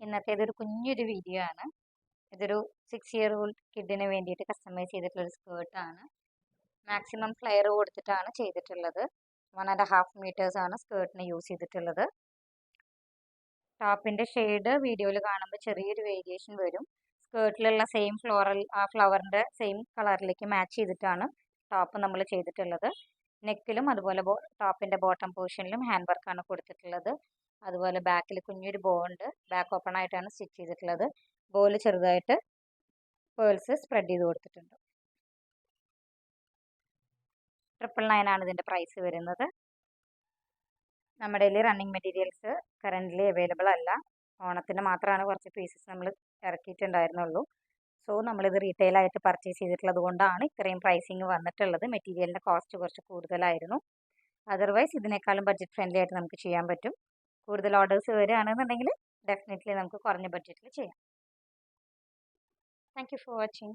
ഇന്നത്തേതൊരു കുഞ്ഞൊരു വീഡിയോ ആണ്. ഇതൊരു 6 ഇയർ ഓൾഡ് കിഡിന് വേണ്ടിയിട്ട് കസ്റ്റമൈസ് ചെയ്തിട്ടുള്ള ഒരു സ്കേർട്ടാണ്. മാക്സിമം ഫ്ലെയർ കൊടുത്തിട്ടാണ് ചെയ്തിട്ടുള്ളത്. 1.5 മീറ്റേഴ്സ് ആണ് സ്കേർട്ടിന് യൂസ് ചെയ്തിട്ടുള്ളത്. ടോപ്പിന്റെ ഷെയ്ഡ് വീഡിയോയിൽ കാണുമ്പോൾ ചെറിയൊരു വേരിയേഷൻ വരും. സ്കേർട്ടിലുള്ള സെയിം ഫ്ലവറിന്റെ സെയിം കളറിലേക്ക് മാച്ച് ചെയ്തിട്ടാണ് ടോപ്പ് നമ്മൾ ചെയ്തിട്ടുള്ളത്. നെക്കിലും അതുപോലെ ടോപ്പിന്റെ ബോട്ടം പോർഷനിലും ഹാൻഡ് വർക്കാണ് കൊടുത്തിട്ടുള്ളത്. അതുപോലെ ബാക്കിൽ കുഞ്ഞൊരു ബോ ഉണ്ട്. ബാക്ക് ഓപ്പൺ ആയിട്ടാണ് സ്റ്റിച്ച് ചെയ്തിട്ടുള്ളത്. ബോയിൽ ചെറുതായിട്ട് പേൾസ് സ്പ്രെഡ് ചെയ്ത് കൊടുത്തിട്ടുണ്ട്. 999 ആണ് ഇതിന്റെ പ്രൈസ് വരുന്നത്. നമ്മുടെ കയ്യിൽ റണ്ണിങ് മെറ്റീരിയൽസ് കറൻ്റ്ലി അവൈലബിൾ അല്ല. ഓണത്തിന് മാത്രമാണ് കുറച്ച് പീസസ് നമ്മൾ ഇറക്കിയിട്ടുണ്ടായിരുന്നുള്ളൂ. സോ നമ്മളിത് റീറ്റെയിൽ ആയിട്ട് പർച്ചേസ് ചെയ്തിട്ടുള്ളത് കൊണ്ടാണ് ഇത്രയും പ്രൈസിങ് വന്നിട്ടുള്ളത്. മെറ്റീരിയലിൻ്റെ കോസ്റ്റ് കുറച്ച് കൂടുതലായിരുന്നു. അതർവൈസ് ഇതിനേക്കാളും ബഡ്ജറ്റ് ഫ്രണ്ട്ലി ആയിട്ട് നമുക്ക് ചെയ്യാൻ പറ്റും. കൂടുതൽ ഓർഡേഴ്സ് വരികയാണെന്നുണ്ടെങ്കിൽ ഡെഫിനറ്റ്ലി നമുക്ക് കുറഞ്ഞ ബഡ്ജറ്റിൽ ചെയ്യാം. Thank you for watching.